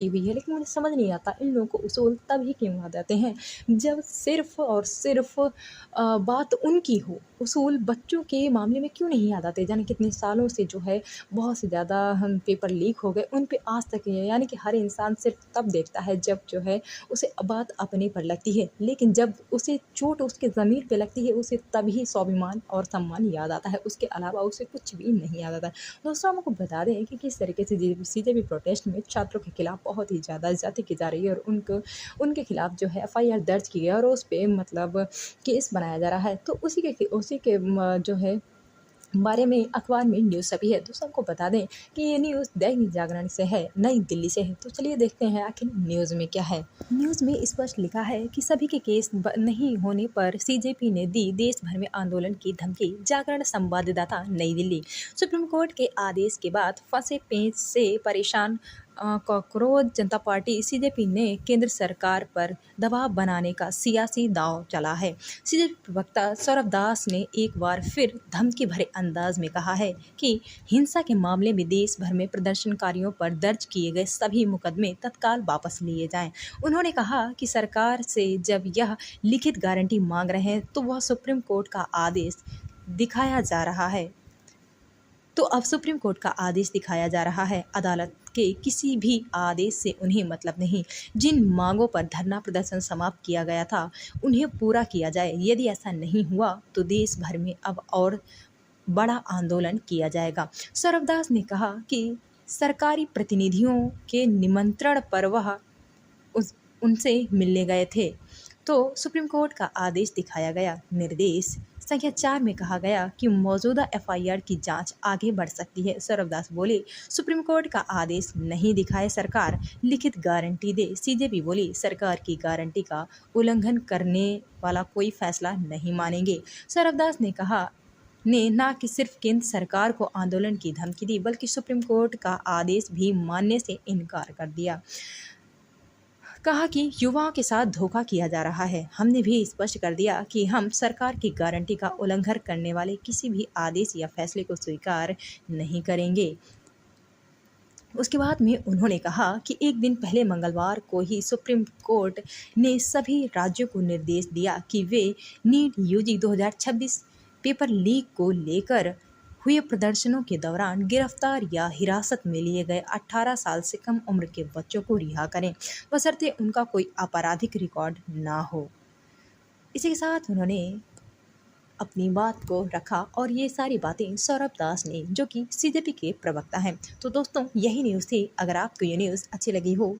की हुई है, लेकिन मुझे समझ नहीं आता इन लोगों को उसूल तभी क्यों याद आते हैं जब सिर्फ़ और सिर्फ़ बात उनकी हो। उसूल बच्चों के मामले में क्यों नहीं याद आते? जाने कितने सालों से जो है बहुत से ज़्यादा हम पेपर लीक हो गए, उन पे आज तक ये यानी कि हर इंसान सिर्फ़ तब देखता है जब जो है उसे बात अपने पर लगती है। लेकिन जब उसे चोट उसके ज़मीर पे लगती है, उसे तभी स्वाभिमान और सम्मान याद आता है, उसके अलावा उसे कुछ भी नहीं याद आता। दूसरा हम आपको बता दें कि किस तरीके से सीजेपी प्रोटेस्ट में छात्रों के खिलाफ बहुत ही ज़्यादा ज्यादती की जा रही है और उनको उनके खिलाफ जो है एफआईआर दर्ज की है और उस पे मतलब केस बनाया जा रहा है। तो उसी के जो है बारे में अखबार में न्यूज़ छपी है। तो सबको बता दें कि ये न्यूज़ दैनिक जागरण से है, नई दिल्ली से है। तो चलिए देखते हैं आखिर न्यूज़ में क्या है। न्यूज़ में स्पष्ट लिखा है कि सभी के केस नहीं होने पर सीजेपी ने दी देश भर में आंदोलन की धमकी। जागरण संवाददाता नई दिल्ली। सुप्रीम कोर्ट के आदेश के बाद फंसे पेंच से परेशान कॉकरोच जनता पार्टी सीजेपी ने केंद्र सरकार पर दबाव बनाने का सियासी दांव चला है। सीजेपी प्रवक्ता सौरभ दास ने एक बार फिर धमकी भरे अंदाज में कहा है कि हिंसा के मामले में देश भर में प्रदर्शनकारियों पर दर्ज किए गए सभी मुकदमे तत्काल वापस लिए जाएं। उन्होंने कहा कि सरकार से जब यह लिखित गारंटी मांग रहे हैं तो वह सुप्रीम कोर्ट का आदेश दिखाया जा रहा है। तो अब सुप्रीम कोर्ट का आदेश दिखाया जा रहा है। अदालत के किसी भी आदेश से उन्हें मतलब नहीं। जिन मांगों पर धरना प्रदर्शन समाप्त किया गया था उन्हें पूरा किया जाए। यदि ऐसा नहीं हुआ तो देश भर में अब और बड़ा आंदोलन किया जाएगा। सरवदास ने कहा कि सरकारी प्रतिनिधियों के निमंत्रण पर वह उस उनसे मिलने गए थे तो सुप्रीम कोर्ट का आदेश दिखाया गया। निर्देश संख्या 4 में कहा गया कि मौजूदा एफआईआर की जांच आगे बढ़ सकती है। सरवदास बोले, सुप्रीम कोर्ट का आदेश नहीं दिखाए सरकार लिखित गारंटी दे। सीजेपी बोली, सरकार की गारंटी का उल्लंघन करने वाला कोई फैसला नहीं मानेंगे। सरवदास ने कहा ने न कि सिर्फ केंद्र सरकार को आंदोलन की धमकी दी बल्कि सुप्रीम कोर्ट का आदेश भी मानने से इनकार कर दिया। कहा कि युवाओं के साथ धोखा किया जा रहा है। हमने भी स्पष्ट कर दिया कि हम सरकार की गारंटी का उल्लंघन करने वाले किसी भी आदेश या फैसले को स्वीकार नहीं करेंगे। उसके बाद में उन्होंने कहा कि एक दिन पहले मंगलवार को ही सुप्रीम कोर्ट ने सभी राज्यों को निर्देश दिया कि वे नीट यूजी 2026 पेपर लीक को लेकर हुए प्रदर्शनों के दौरान गिरफ्तार या हिरासत में लिए गए 18 साल से कम उम्र के बच्चों को रिहा करें, बशर्ते उनका कोई आपराधिक रिकॉर्ड ना हो। इसी के साथ उन्होंने अपनी बात को रखा और ये सारी बातें सौरभ दास ने, जो कि सीजेपी के प्रवक्ता हैं। तो दोस्तों, यही न्यूज़ थी। अगर आपको ये न्यूज़ अच्छी लगी हो